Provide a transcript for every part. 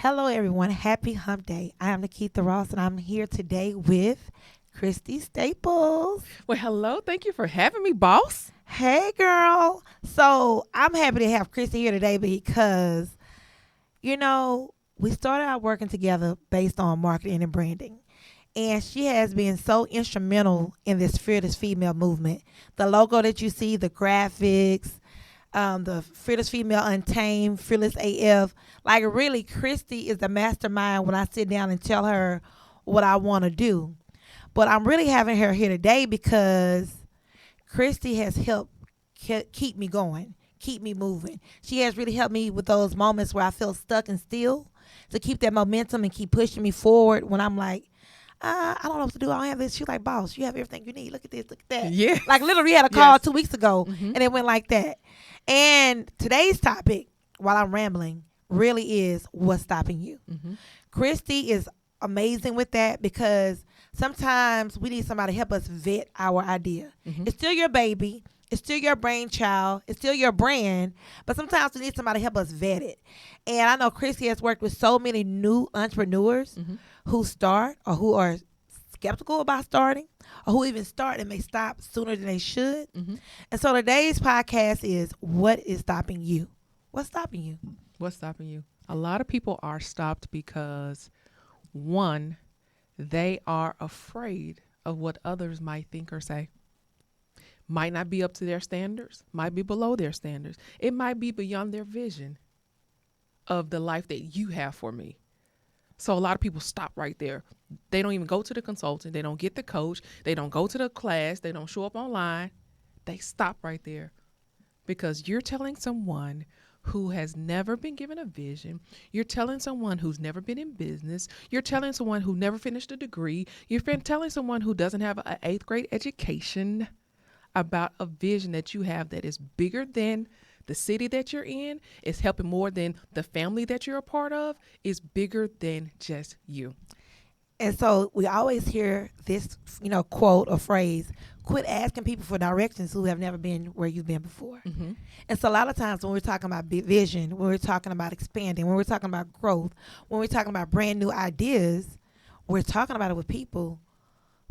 Hello, everyone. Happy Hump Day. I am NaKeitha Ross, and I'm here today with Christy Staples. Well, hello. Thank you for having me, boss. Hey, girl. So I'm happy to have Christy here today because, we started out working together based on marketing and branding. And she has been so instrumental in this fearless female movement. The logo that you see, the graphics, the Fearless Female Untamed, Fearless AF. Like, really, Christy is the mastermind when I sit down and tell her what I want to do. But I'm really having her here today because Christy has helped keep me going, keep me moving. She has really helped me with those moments where I feel stuck and still, to keep that momentum and keep pushing me forward when I'm like, I don't know what to do. I don't have this. She's like, boss, you have everything you need. Look at this. Look at that. Yeah. Like, literally, we had a call Yes. 2 weeks ago, and it went like that. And today's topic, while I'm rambling, really is what's stopping you. Christy is amazing with that because sometimes we need somebody to help us vet our idea. It's still your baby. It's still your brainchild. It's still your brand. But sometimes we need somebody to help us vet it. And I know Christy has worked with so many new entrepreneurs who start or who are skeptical about starting or who even start and may stop sooner than they should. And so today's podcast is, what is stopping you? What's stopping you? What's stopping you? A lot of people are stopped because, one, they are afraid of what others might think or say. Might not be up to their standards, might be below their standards. It might be beyond their vision of the life that you have for me. So a lot of people stop right there. They don't even go to the consultant. They don't get the coach. They don't go to the class. They don't show up online. They stop right there because you're telling someone who has never been given a vision. You're telling someone who's never been in business. You're telling someone who never finished a degree. You're telling someone who doesn't have an 8th grade education about a vision that you have that is bigger than the city that you're in, is helping more than the family that you're a part of, is bigger than just you. And so we always hear this, quote or phrase, quit asking people for directions who have never been where you've been before. And so a lot of times when we're talking about vision, when we're talking about expanding, when we're talking about growth, when we're talking about brand new ideas, we're talking about it with people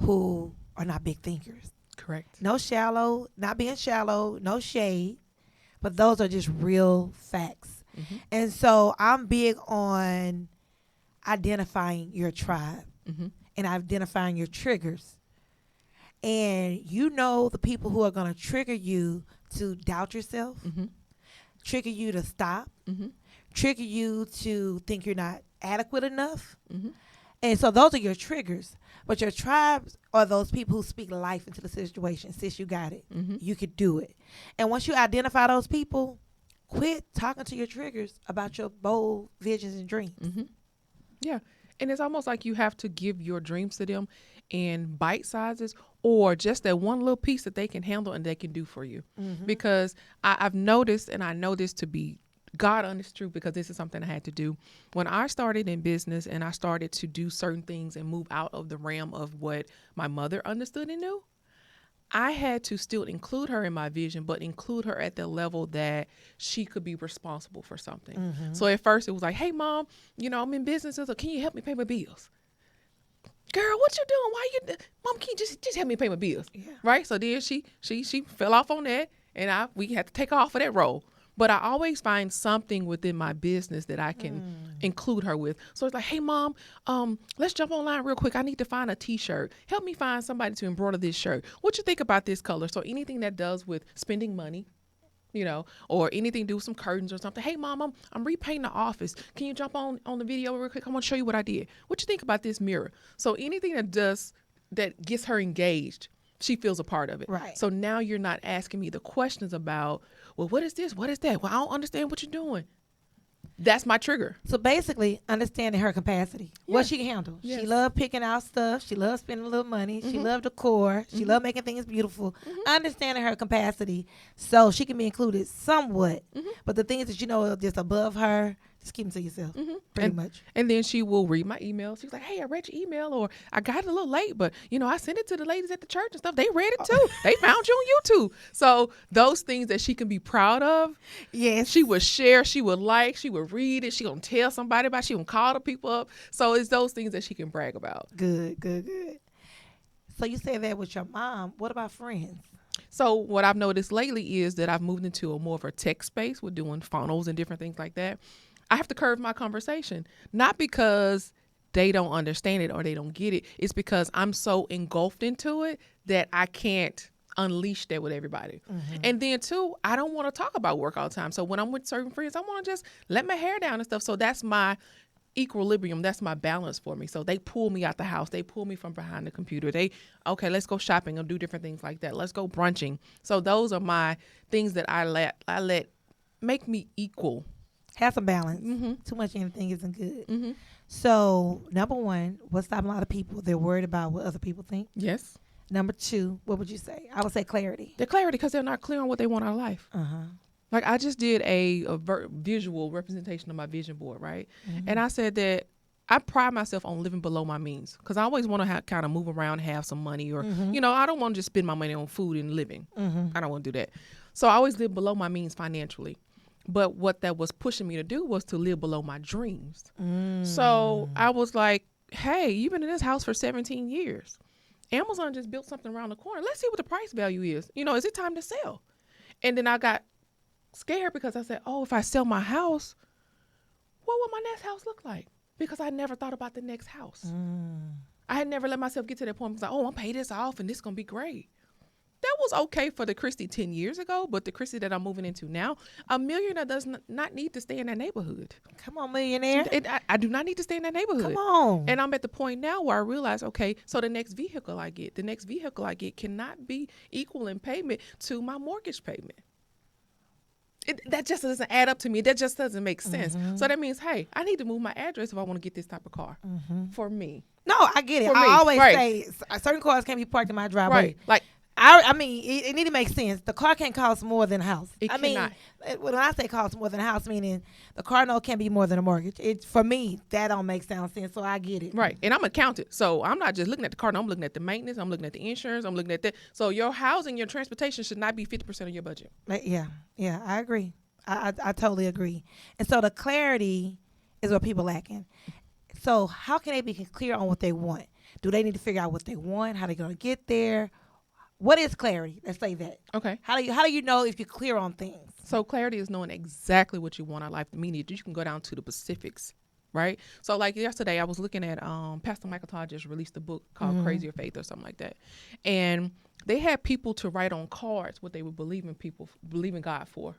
who are not big thinkers. Correct. Not being shallow, no shade, but those are just real facts. And so I'm big on identifying your tribe and identifying your triggers. And the people who are going to trigger you to doubt yourself, trigger you to stop, trigger you to think you're not adequate enough. And so those are your triggers. But your tribes are those people who speak life into the situation. Sis, you got it. You could do it. And once you identify those people, quit talking to your triggers about your bold visions and dreams. Yeah. And it's almost like you have to give your dreams to them in bite sizes or just that one little piece that they can handle and they can do for you. Because I've noticed, and I know this to be God honest truth, because this is something I had to do. When I started in business and I started to do certain things and move out of the realm of what my mother understood and knew, I had to still include her in my vision, but include her at the level that she could be responsible for something. So at first it was like, hey, Mom, I'm in business. So can you help me pay my bills? Girl, what you doing? Why you, Mom, can you just help me pay my bills? Yeah. Right? So then she fell off on that, and we had to take her off of that role. But I always find something within my business that I can include her with. So it's like, hey, Mom, let's jump online real quick. I need to find a T-shirt. Help me find somebody to embroider this shirt. What you think about this color? So anything that does with spending money, or anything to do with some curtains or something. Hey, Mom, I'm repainting the office. Can you jump on the video real quick? I want to show you what I did. What you think about this mirror? So anything that gets her engaged, she feels a part of it. Right. So now you're not asking me the questions about, well, what is this? What is that? Well, I don't understand what you're doing. That's my trigger. So basically, understanding her capacity, what she can handle. Yes. She loved picking out stuff. She loved spending a little money. She loved decor. She loved making things beautiful. Understanding her capacity so she can be included somewhat. But the things that are just above her, Just keep them to yourself, Mm-hmm. pretty much. And then she will read my email. She's like, hey, I read your email, or I got it a little late, but, I sent it to the ladies at the church and stuff. They read it too. They found you on YouTube. So those things that she can be proud of, Yes. she would share, she would like, she would read it. She going to tell somebody about it. She going to call the people up. So it's those things that she can brag about. Good. So you say that with your mom. What about friends? So what I've noticed lately is that I've moved into a more of a tech space. We're doing funnels and different things like that. I have to curve my conversation, not because they don't understand it or they don't get it. It's because I'm so engulfed into it that I can't unleash that with everybody. Mm-hmm. And then too, I don't want to talk about work all the time. So when I'm with certain friends, I want to just let my hair down and stuff. So that's my equilibrium. That's my balance for me. So they pull me out the house. They pull me from behind the computer. Okay, let's go shopping and do different things like that. Let's go brunching. So those are my things that I let make me equal. Have some balance. Mm-hmm. Too much anything isn't good. Mm-hmm. So, number one, what's stopping a lot of people? They're worried about what other people think. Yes. Number two, what would you say? I would say clarity. The clarity, because they're not clear on what they want out of life. Uh-huh. Like I just did a visual representation of my vision board, right? Mm-hmm. And I said that I pride myself on living below my means, because I always want to kind of move around, have some money, or, mm-hmm. I don't want to just spend my money on food and living. Mm-hmm. I don't want to do that. So I always live below my means financially. But what that was pushing me to do was to live below my dreams. So I was like, hey, you've been in this house for 17 years. Amazon just built something around the corner. Let's see what the price value is. Is it time to sell? And then I got scared because I said, oh, if I sell my house, what will my next house look like? Because I never thought about the next house. I had never let myself get to that point. I was like, oh, I'm pay this off and this is going to be great. That was okay for the Christy 10 years ago, but the Christy that I'm moving into now, a millionaire does not need to stay in that neighborhood. Come on, millionaire. I do not need to stay in that neighborhood. Come on. And I'm at the point now where I realize, okay, so the next vehicle I get cannot be equal in payment to my mortgage payment. That just doesn't add up to me. That just doesn't make sense. Mm-hmm. So that means, hey, I need to move my address if I want to get this type of car for me. No, I get it. I always say certain cars can't be parked in my driveway. Right. Like, I mean, it need to make sense. The car can't cost more than a house. It cannot. When I say cost more than a house, meaning the car note can't be more than a mortgage. For me, that don't make sound sense, so I get it. Right. And I'm an accountant, so I'm not just looking at the car note. I'm looking at the maintenance. I'm looking at the insurance. I'm looking at that. So your housing, your transportation should not be 50% of your budget. Yeah, I agree. I totally agree. And so the clarity is what people lacking. So how can they be clear on what they want? Do they need to figure out what they want? How they going to get there? What is clarity? Let's say that. Okay. How do you know if you're clear on things? So clarity is knowing exactly what you want out of life. Meaning you can go down to the specifics, right? So like yesterday, I was looking at Pastor Michael Todd just released a book called Crazier Faith or something like that, and they had people to write on cards what they would believe in God for.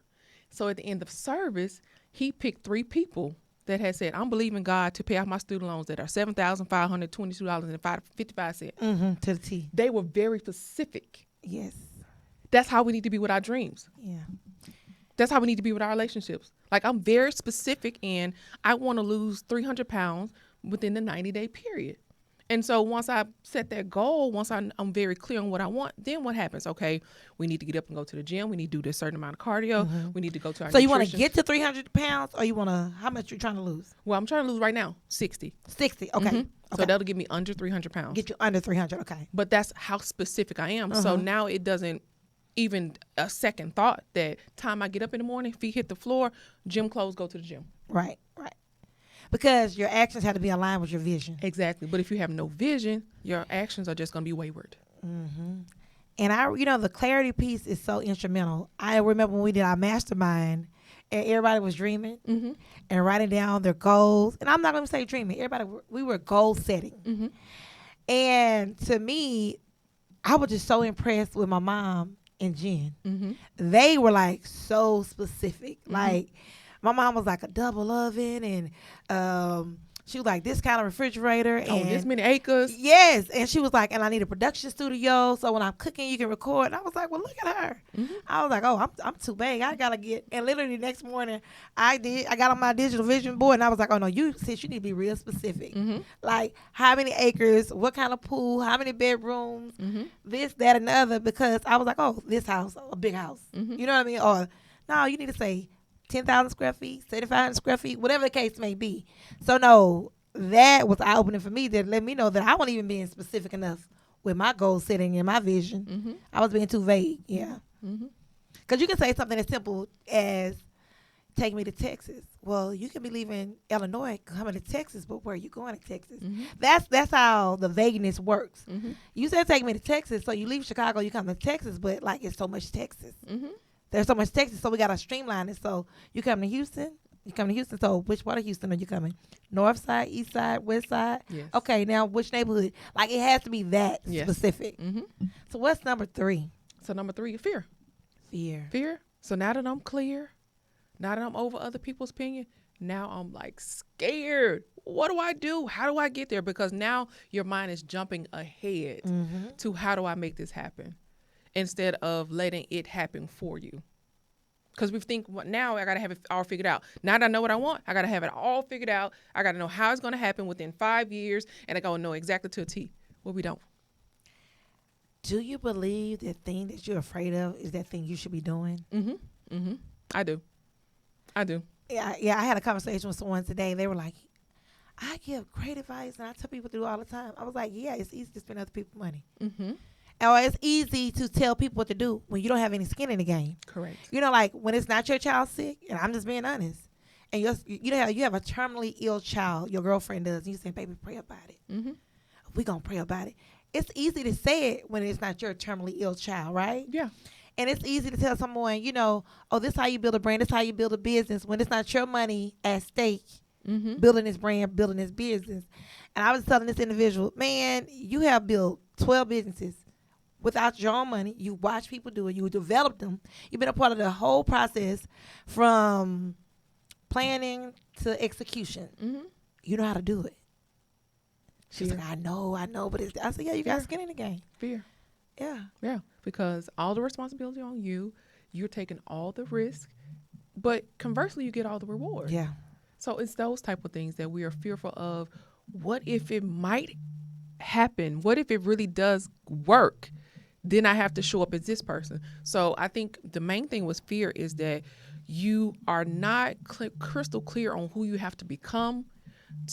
So at the end of service, he picked 3 people that had said, I'm believing God to pay off my student loans that are $7,522.55. To the T. They were very specific. Yes. That's how we need to be with our dreams. Yeah. That's how we need to be with our relationships. Like, I'm very specific, and I want to lose 300 pounds within the 90-day period. And so once I set that goal, once I'm very clear on what I want, then what happens? Okay, we need to get up and go to the gym. We need to do this certain amount of cardio. We need to go to our So nutrition. you want to get to 300 pounds, or you want to, how much you trying to lose? Well, I'm trying to lose right now 60. 60, okay. Okay. So that'll get me under 300 pounds. Get you under 300, okay. But that's how specific I am. So now it doesn't even a second thought that time I get up in the morning, feet hit the floor, gym clothes, go to the gym. Right. Because your actions have to be aligned with your vision. Exactly. But if you have no vision, your actions are just going to be wayward. And the clarity piece is so instrumental. I remember when we did our mastermind and everybody was dreaming and writing down their goals. And I'm not going to say dreaming. We were goal setting. And to me, I was just so impressed with my mom and Jen. They were like so specific. Like, my mom was like a double oven, and she was like this kind of refrigerator. And this many acres. Yes. And she was like, and I need a production studio, so when I'm cooking, you can record. And I was like, well, look at her. I was like, oh, I'm too big. I got to get. And literally the next morning, I got on my digital vision board, and I was like, oh, no, you need to be real specific. Like, how many acres, what kind of pool, how many bedrooms, this, that, and the other, because I was like, oh, this house, a big house. You know what I mean? Or, no, you need to say 10,000 square feet, 7,500 square feet, whatever the case may be. So no, that was eye opening for me. That let me know that I wasn't even being specific enough with my goal setting and my vision. Mm-hmm. I was being too vague. Yeah, Mm-hmm. because you can say something as simple as take me to Texas. Well, you can be leaving Illinois, coming to Texas, but where are you going to Texas? Mm-hmm. That's how the vagueness works. Mm-hmm. You said take me to Texas, so you leave Chicago, you come to Texas, but like it's so much Texas. Mm-hmm. There's so much Texas, so we gotta streamline it. So you come to Houston, so which part of Houston are you coming? North side, east side, west side? Yes. Okay, now which neighborhood? Like it has to be that Yes. specific. Mm-hmm. So what's number 3? So number 3, fear. Fear. Fear. So now that I'm clear, now that I'm over other people's opinion, now I'm like scared. What do I do? How do I get there? Because now your mind is jumping ahead to how do I make this happen instead of letting it happen for you. Because we think, well, now I got to have it all figured out. Now that I know what I want, I got to have it all figured out. I got to know how it's going to happen within 5 years, and I got to know exactly to a T. Well, we don't. Do you believe the thing that you're afraid of is that thing you should be doing? Mm-hmm. Mm-hmm. I do. Yeah. I had a conversation with someone today. They were like, I give great advice, and I tell people to do all the time. I was like, yeah, it's easy to spend other people's money. Mm-hmm. Or it's easy to tell people what to do when you don't have any skin in the game. Correct. You know, like when it's not your child sick, and I'm just being honest, and you have a terminally ill child, your girlfriend does, and you say, baby, pray about it. Mm-hmm. We're going to pray about it. It's easy to say it when it's not your terminally ill child, right? Yeah. And it's easy to tell someone, oh, this is how you build a brand, this is how you build a business, when it's not your money at stake, building this brand, building this business. And I was telling this individual, man, you have built 12 businesses without your own money. You watch people do it. You develop them. You've been a part of the whole process from planning to execution. Mm-hmm. You know how to do it. She's Fear. like, I know, but I said, yeah, you got skin in the game. Fear. Yeah. Yeah. Because all the responsibility on you, you're taking all the risk, but conversely, you get all the reward. Yeah. So it's those type of things that we are fearful of. What if it might happen? What if it really does work? Then I have to show up as this person. So I think the main thing with fear is that you are not crystal clear on who you have to become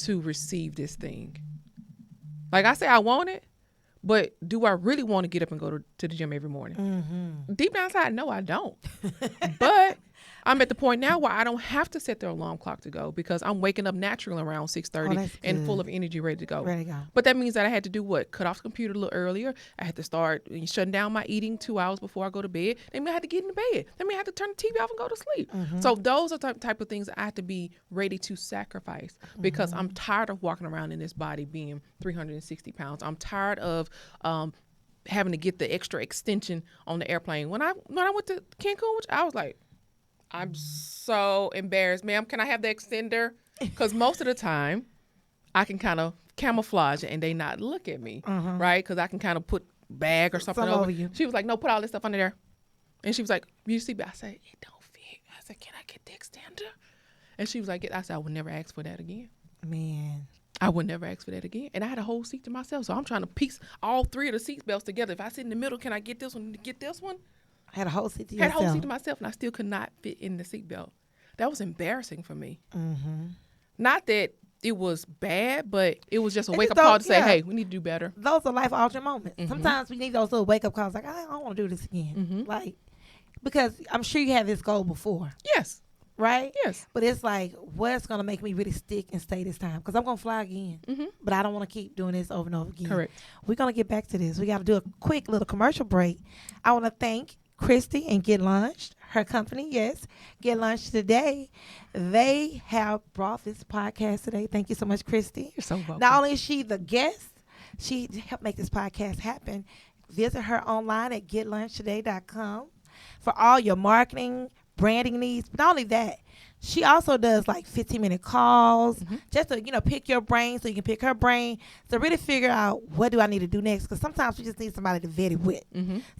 to receive this thing. Like I say, I want it, but do I really want to get up and go to the gym every morning? Mm-hmm. Deep down inside, no, I don't. But I'm at the point now where I don't have to set the alarm clock to go because I'm waking up naturally around 6:30 and full of energy, ready to go. Ready to go. But that means that I had to do what? Cut off the computer a little earlier. I had to start shutting down my eating 2 hours before I go to bed. That means I had to get in the bed. That means I had to turn the TV off and go to sleep. So those are the type of things I have to be ready to sacrifice because I'm tired of walking around in this body being 360 pounds. I'm tired of having to get the extra extension on the airplane. When I went to Cancun, I was like, I'm so embarrassed. Ma'am, can I have the extender? Because most of the time, I can kind of camouflage it and they not look at me, right? Because I can kind of put bag or something over you. She was like, no, put all this stuff under there. And she was like, you see, I said, it don't fit. I said, can I get the extender? And she was like, I said, I would never ask for that again. Man. I would never ask for that again. And I had a whole seat to myself. So I'm trying to piece all 3 of the seat belts together. If I sit in the middle, can I get this one? Get this one? I had a whole seat to Had a yourself. whole seat to myself, and I still could not fit in the seatbelt. That was embarrassing for me. Not that it was bad, but it was just a wake-up call to say, hey, we need to do better. Those are life-altering moments. Sometimes we need those little wake-up calls like, I don't want to do this again. Like, because I'm sure you had this goal before, Yes. right? Yes. But it's like, what's going to make me really stick and stay this time? Because I'm going to fly again. But I don't want to keep doing this over and over again. Correct. We're going to get back to this. We got to do a quick little commercial break. I want to thank Christy and Get Launched, her company, yes, Get Launched Today. They have brought this podcast today. Thank you so much, Christy. You're so welcome. Not only is she the guest, she helped make this podcast happen. Visit her online at getlunchtoday.com for all your marketing, branding needs. But not only that, she also does like 15-minute calls just to, pick your brain so you can pick her brain to really figure out what do I need to do next. Because sometimes we just need somebody to vet it with.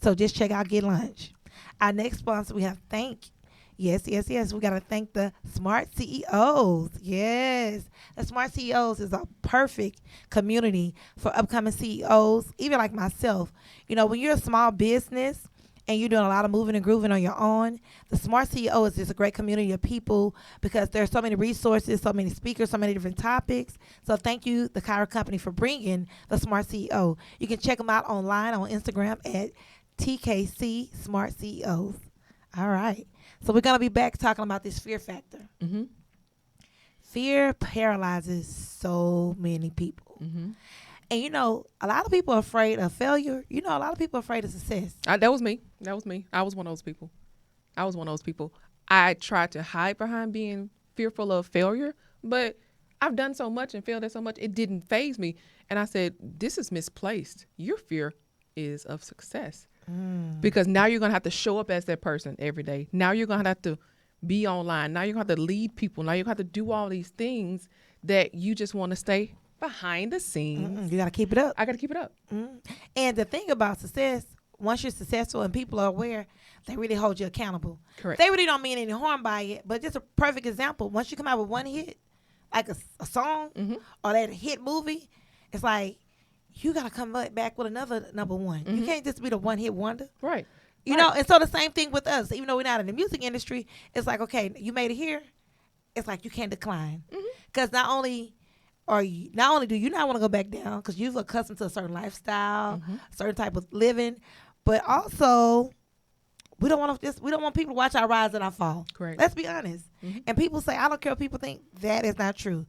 So just check out Get Lunch. Our next sponsor we have to thank. Yes. We got to thank the Smart CEOs. Yes. The Smart CEOs is a perfect community for upcoming CEOs, even like myself. When you're a small business and you're doing a lot of moving and grooving on your own, the Smart CEO is just a great community of people because there's so many resources, so many speakers, so many different topics. So thank you, the Kyra Company, for bringing the Smart CEO. You can check them out online on Instagram at TKC Smart CEOs. All right. So we're going to be back talking about this fear factor. Mm-hmm. Fear paralyzes so many people. Mm-hmm. And, you know, a lot of people are afraid of failure. You know, a lot of people are afraid of success. That was me. That was me. I was one of those people. I tried to hide behind being fearful of failure, but I've done so much and failed at so much, it didn't faze me. And I said, this is misplaced. Your fear is of success. Because now you're going to have to show up as that person every day. Now you're going to have to be online. Now you're going to have to lead people. Now you're going to have to do all these things that you just want to stay behind the scenes. You got to keep it up. I got to keep it up. And the thing about success, once you're successful and people are aware, they really hold you accountable. Correct. They really don't mean any harm by it, but just a perfect example. Once you come out with one hit, like a song or that hit movie, it's like you got to come back with another number one. You can't just be the one hit wonder. Right. You know, and so the same thing with us. Even though we're not in the music industry, it's like, okay, you made it here. It's like you can't decline. Because not only do you not want to go back down because you've accustomed to a certain lifestyle, certain type of living, but also we don't want people to watch our rise and our fall. Correct. Let's be honest. And people say, I don't care what people think. That is not true.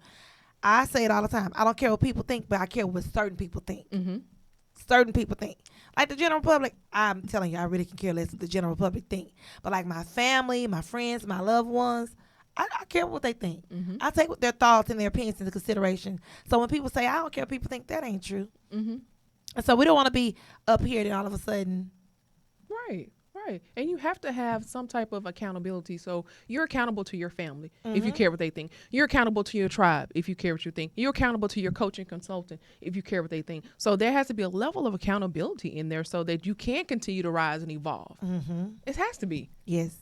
I say it all the time. I don't care what people think, but I care what certain people think. Certain people think. Like the general public, I'm telling you, I really can care less what the general public think. But like my family, my friends, my loved ones, I care what they think. I take their thoughts and their opinions into consideration. So when people say, I don't care what people think, that ain't true. And so we don't want to be up here and all of a sudden. Right. And you have to have some type of accountability. So you're accountable to your family if you care what they think. You're accountable to your tribe if you care what you think. You're accountable to your coach and consultant if you care what they think. So there has to be a level of accountability in there so that you can continue to rise and evolve. It has to be. Yes.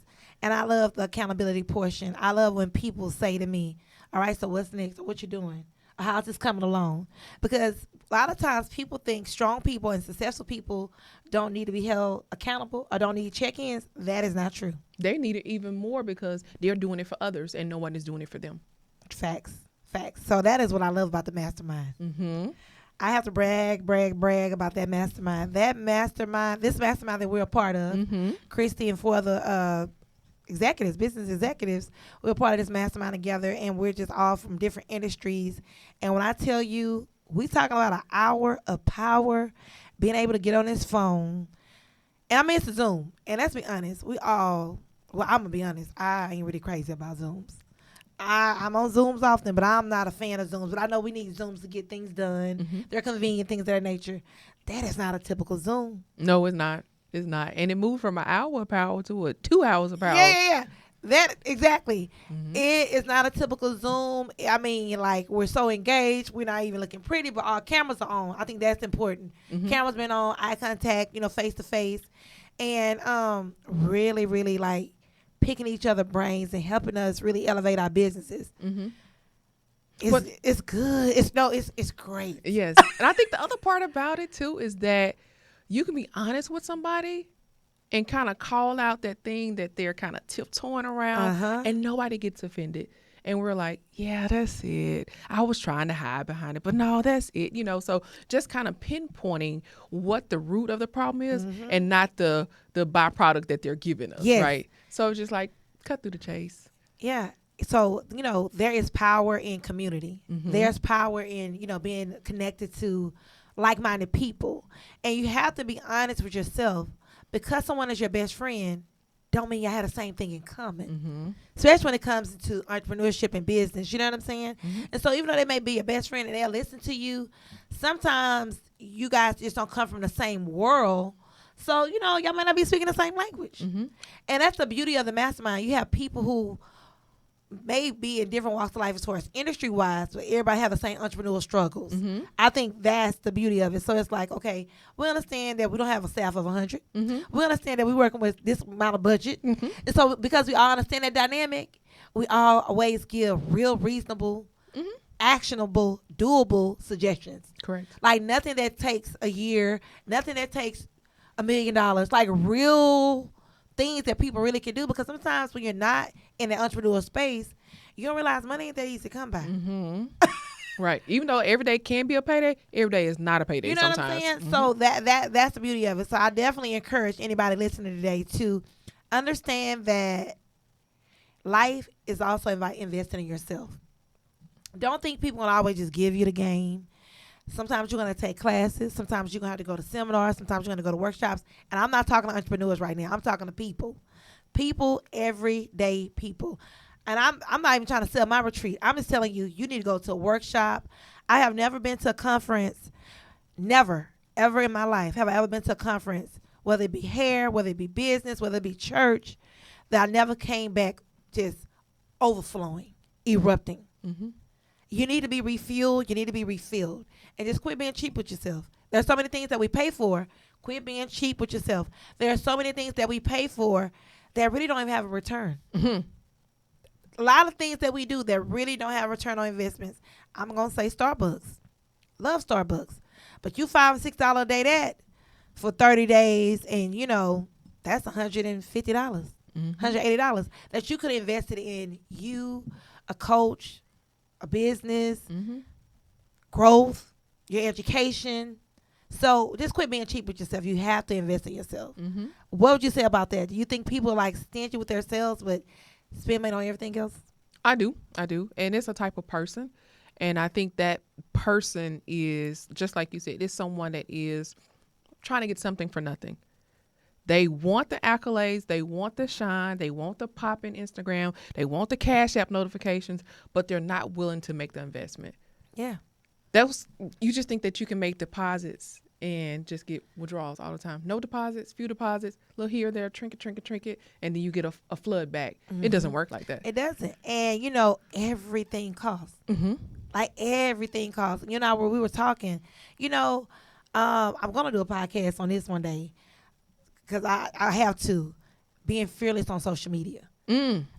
And I love the accountability portion. I love when people say to me, all right, so what's next? Or what you doing? Or how's this coming along? Because a lot of times people think strong people and successful people don't need to be held accountable or don't need check-ins. That is not true. They need it even more because they're doing it for others and no one is doing it for them. Facts. So that is what I love about the mastermind. I have to brag about that mastermind. This mastermind that we're a part of, Christy and 4 other business executives, we're part of this mastermind together, and we're just all from different industries. And when I tell you, we talking about an hour of power, being able to get on this phone, and I mean it's a Zoom. And let's be honest, I'm gonna be honest, I ain't really crazy about Zooms. I'm on Zooms often, but I'm not a fan of Zooms. But I know we need Zooms to get things done. They're convenient things of that nature. That is not a typical Zoom. No, it's not. It's not. And it moved from an hour of power to 2 hours of power. Yeah. That exactly. It is not a typical Zoom. I mean, like, we're so engaged. We're not even looking pretty, but our cameras are on. I think that's important. Cameras been on, eye contact, face to face, and really, really like picking each other brains and helping us really elevate our businesses. It's good. It's great. Yes. And I think the other part about it too is that you can be honest with somebody and kind of call out that thing that they're kind of tiptoeing around and nobody gets offended. And we're like, yeah, that's it. I was trying to hide behind it, but no, that's it. So just kind of pinpointing what the root of the problem is and not the byproduct that they're giving us, right? So it's just like cut through the chase. Yeah. So, there is power in community. There's power in, being connected to like-minded people. And you have to be honest with yourself. Because someone is your best friend, don't mean y'all have the same thing in common. Especially when it comes to entrepreneurship and business. You know what I'm saying? And so even though they may be your best friend and they'll listen to you, sometimes you guys just don't come from the same world. So, y'all might not be speaking the same language. And that's the beauty of the mastermind. You have people who may be in different walks of life as far as industry-wise, but everybody have the same entrepreneurial struggles. I think that's the beauty of it. So it's like, okay, we understand that we don't have a staff of 100. We understand that we're working with this amount of budget. And so because we all understand that dynamic, we always give real reasonable, actionable, doable suggestions. Correct. Like nothing that takes a year, nothing that takes $1 million, like real things that people really can do. Because sometimes when you're not in the entrepreneurial space, you don't realize money ain't that easy to come by. Mm-hmm. Right. Even though every day can be a payday, every day is not a payday. You know sometimes. what I'm saying? Mm-hmm. So that's the beauty of it. So I definitely encourage anybody listening today to understand that life is also about investing in yourself. Don't think people will always just give you the game. Sometimes you're going to take classes. Sometimes you're going to have to go to seminars. Sometimes you're going to go to workshops. And I'm not talking to entrepreneurs right now. I'm talking to people. People, everyday people. And I'm not even trying to sell my retreat. I'm just telling you, you need to go to a workshop. I have never been to a conference. Never, ever in my life have I ever been to a conference, whether it be hair, whether it be business, whether it be church, that I never came back just overflowing, erupting. Mm-hmm. You need to be refueled. You need to be refilled. And just quit being cheap with yourself. There's so many things that we pay for. Quit being cheap with yourself. There are so many things that we pay for that really don't even have a return. Mm-hmm. A lot of things that we do that really don't have a return on investments. I'm going to say Starbucks. Love Starbucks. But you $5 and $6 a day that for 30 days, and that's $150, $180 that you could have invested in you, a coach, a business, growth, your education. So just quit being cheap with yourself. You have to invest in yourself. Mm-hmm. What would you say about that? Do you think people are like stingy with themselves but spend money on everything else? I do. And it's a type of person. And I think that person is, just like you said, it's someone that is trying to get something for nothing. They want the accolades. They want the shine. They want the pop in Instagram. They want the Cash App notifications, but they're not willing to make the investment. Yeah. You just think that you can make deposits and just get withdrawals all the time. No deposits, few deposits, little here or there, trinket, and then you get a flood back. It doesn't work like that. It doesn't. And, everything costs. Mm-hmm. Like, everything costs. Where we were talking, I'm going to do a podcast on this one day because I have to. Being fearless on social media.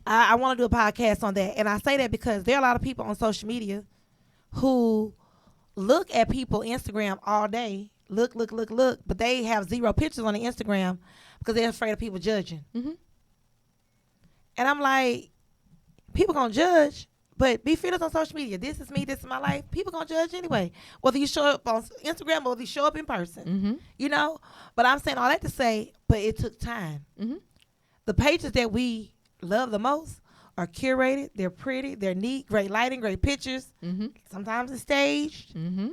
I want to do a podcast on that. And I say that because there are a lot of people on social media who look at people Instagram all day. Look, but they have 0 pictures on the Instagram because they're afraid of people judging. Mm-hmm. And I'm like, people gonna judge, but be fearless on social media. This is me, this is my life. People gonna judge anyway, whether you show up on Instagram or whether you show up in person. Mm-hmm. But I'm saying all that to say, but it took time. Mm-hmm. The pages that we love the most are curated. They're pretty. They're neat. Great lighting. Great pictures. Mm-hmm. Sometimes it's staged. Mm-hmm.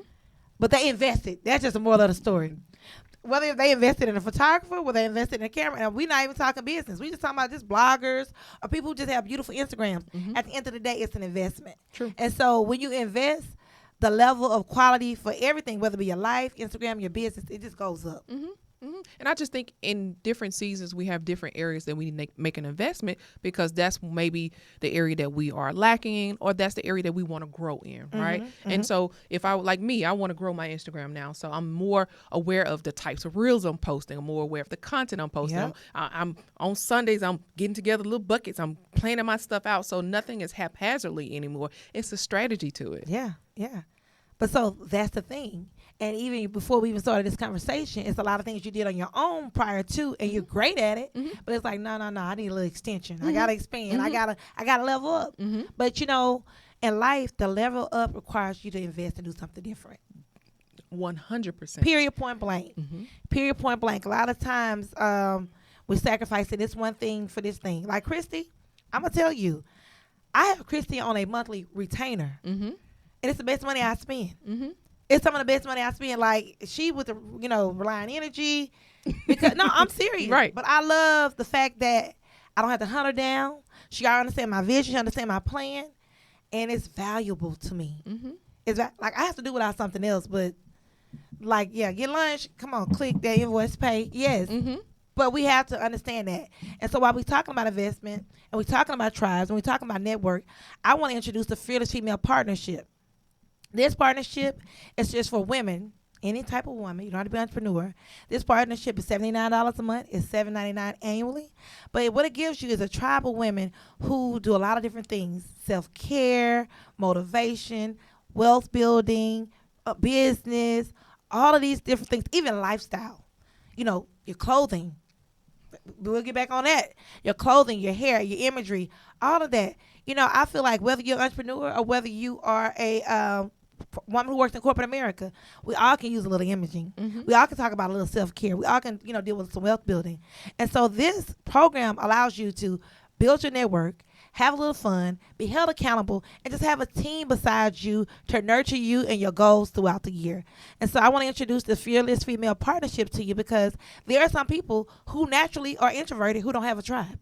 But they invested. That's just a moral of the story. Whether they invested in a photographer, whether they invested in a camera, and we're not even talking business. We just talking about just bloggers or people who just have beautiful Instagrams. Mm-hmm. At the end of the day, it's an investment. True. And so when you invest, the level of quality for everything, whether it be your life, Instagram, your business, it just goes up. Mm-hmm. Mm-hmm. And I just think in different seasons, we have different areas that we need to make an investment because that's maybe the area that we are lacking in, or that's the area that we want to grow in, right? Mm-hmm. And so if I want to grow my Instagram now. So I'm more aware of the types of reels I'm posting. I'm more aware of the content I'm posting. Yep. I'm on Sundays, I'm getting together little buckets. I'm planning my stuff out. So nothing is haphazardly anymore. It's a strategy to it. Yeah. But so that's the thing. And even before we even started this conversation, it's a lot of things you did on your own prior to, and you're great at it. Mm-hmm. But it's like, no, I need a little extension. Mm-hmm. I gotta expand. Mm-hmm. I gotta level up. Mm-hmm. But in life, the level up requires you to invest and do something different. 100%. Period. Point blank. Mm-hmm. Period. Point blank. A lot of times, we're sacrificing this one thing for this thing. Like Christy, I'm gonna tell you, I have Christy on a monthly retainer, Mm-hmm. and it's the best money I spend. Mm-hmm. It's some of the best money I spend. Like, she with the, Reliant Energy. Because, no, I'm serious. Right. But I love the fact that I don't have to hunt her down. She already understand my vision. She understand my plan. And it's valuable to me. Mm-hmm. Like, I have to do without something else. But, like, yeah, get lunch. Come on, click that invoice, pay. Yes. Mm-hmm. But we have to understand that. And so while we're talking about investment and we're talking about tribes and we're talking about network, I want to introduce the Fearless Female Partnership. This partnership is just for women, any type of woman. You don't have to be an entrepreneur. This partnership is $79 a month. It's $7.99 annually. But what it gives you is a tribe of women who do a lot of different things: self-care, motivation, wealth building, business, all of these different things, even lifestyle. Your your clothing. We'll get back on that. Your clothing, your hair, your imagery, all of that. I feel like whether you're an entrepreneur or whether you are a woman who works in corporate America, we all can use a little imaging. We all can talk about a little self-care. We all can, deal with some wealth building. And so this program allows you to build your network, have a little fun, be held accountable, and just have a team beside you to nurture you and your goals throughout the year. And so I want to introduce the Fearless Female Partnership to you because there are some people who naturally are introverted who don't have a tribe.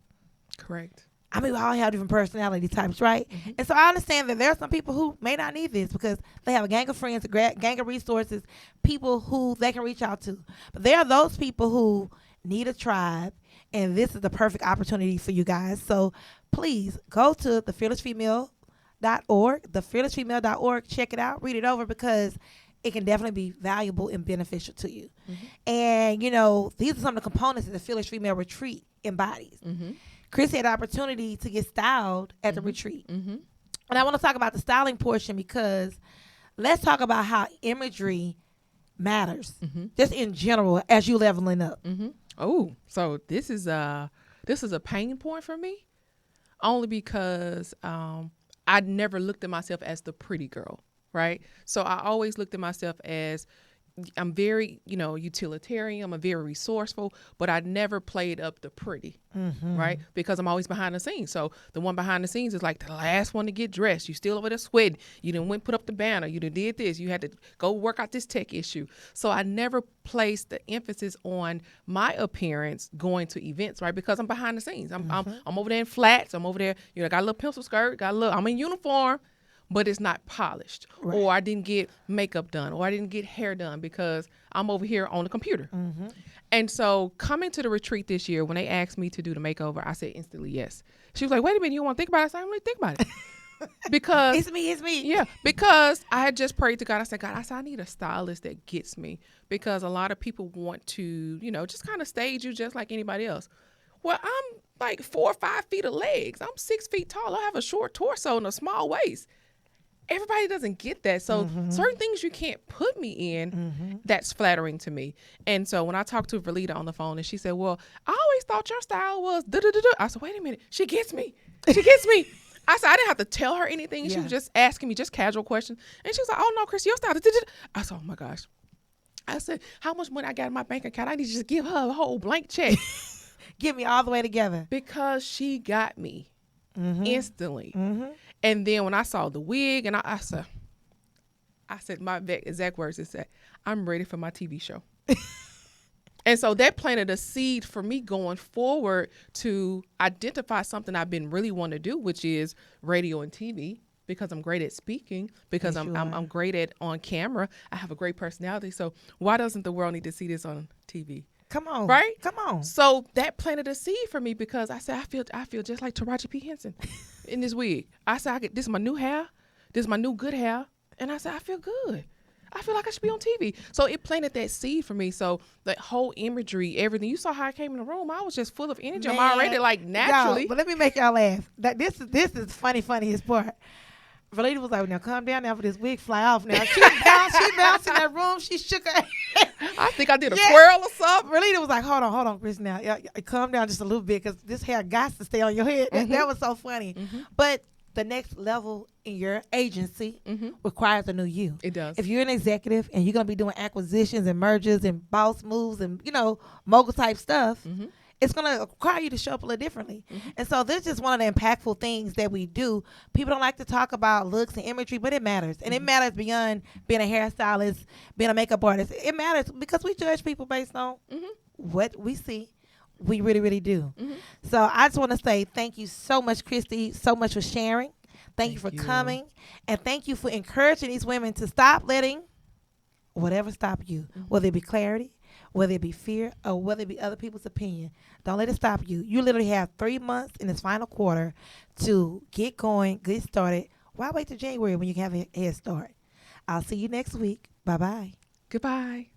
Correct. I mean, we all have different personality types, right? And so I understand that there are some people who may not need this because they have a gang of friends, a gang of resources, people who they can reach out to. But there are those people who need a tribe, and this is the perfect opportunity for you guys. So please go to thefearlessfemale.org, thefearlessfemale.org. Check it out, read it over because it can definitely be valuable and beneficial to you. And, these are some of the components that the Fearless Female Retreat embodies. Christy had the opportunity to get styled at the retreat. And I want to talk about the styling portion because let's talk about how imagery matters, just in general, as you leveling up. Oh, so this is a pain point for me, only because I never looked at myself as the pretty girl, right? So I always looked at myself as I'm very, utilitarian. I'm very resourceful, but I never played up the pretty, right? Because I'm always behind the scenes. So the one behind the scenes is like the last one to get dressed. You still over there sweating. You done went put up the banner. You done did this. You had to go work out this tech issue. So I never placed the emphasis on my appearance going to events, right? Because I'm behind the scenes. I'm over there in flats. I'm over there. Got a little pencil skirt. I'm in uniform. But it's not polished, or I didn't get makeup done, or I didn't get hair done because I'm over here on the computer. And so coming to the retreat this year, when they asked me to do the makeover, I said instantly yes. She was like, wait a minute, you want to think about it? I said, I'm really think about it. Because it's me. Yeah, because I had just prayed to God. I said, God, I need a stylist that gets me, because a lot of people want to, just kind of stage you just like anybody else. Well, I'm like 4 or 5 feet of legs. I'm 6 feet tall. I have a short torso and a small waist. Everybody doesn't get that. So certain things you can't put me in, that's flattering to me. And so when I talked to Verlita on the phone and she said, well, I always thought your style was da-da-da-da. I said, wait a minute. She gets me. I said, I didn't have to tell her anything. Yeah. She was just asking me just casual questions. And she was like, oh, no, Christy, your style. Da-da-da-da. I said, oh, my gosh. I said, how much money I got in my bank account? I need to just give her a whole blank check. Get me all the way together. Because she got me instantly. And then when I saw the wig, and I said my exact words is that I'm ready for my TV show. And so that planted a seed for me going forward to identify something I've been really wanting to do, which is radio and TV, because I'm great at speaking, because I'm great at on camera. I have a great personality. So why doesn't the world need to see this on TV? Come on. Right? Come on. So that planted a seed for me, because I said, I feel just like Taraji P. Henson in this wig. I said, this is my new hair. This is my new good hair. And I said, I feel good. I feel like I should be on TV. So it planted that seed for me. So that whole imagery, everything. You saw how I came in the room. I was just full of energy. I'm already like naturally. Yo, but let me make y'all laugh. This is funniest part. Verlita was like, now calm down now for this wig fly off now. She bounced in that room. She shook her head. I think I did a twirl or something. Verlita was like, hold on, Chris, now. Yeah, calm down just a little bit, because this hair got to stay on your head. That was so funny. But the next level in your agency requires a new you. It does. If you're an executive and you're going to be doing acquisitions and mergers and boss moves and, mogul type stuff, it's going to require you to show up a little differently. And so this is just one of the impactful things that we do. People don't like to talk about looks and imagery, but it matters. And it matters beyond being a hairstylist, being a makeup artist. It matters because we judge people based on what we see. We really, really do. So I just want to say thank you so much, Christy, so much for sharing. Thank you for coming. And thank you for encouraging these women to stop letting whatever stop you, whether it be clarity, whether it be fear, or whether it be other people's opinion. Don't let it stop you. You literally have 3 months in this final quarter to get going, get started. Why wait till January when you can have a head start? I'll see you next week. Bye-bye. Goodbye.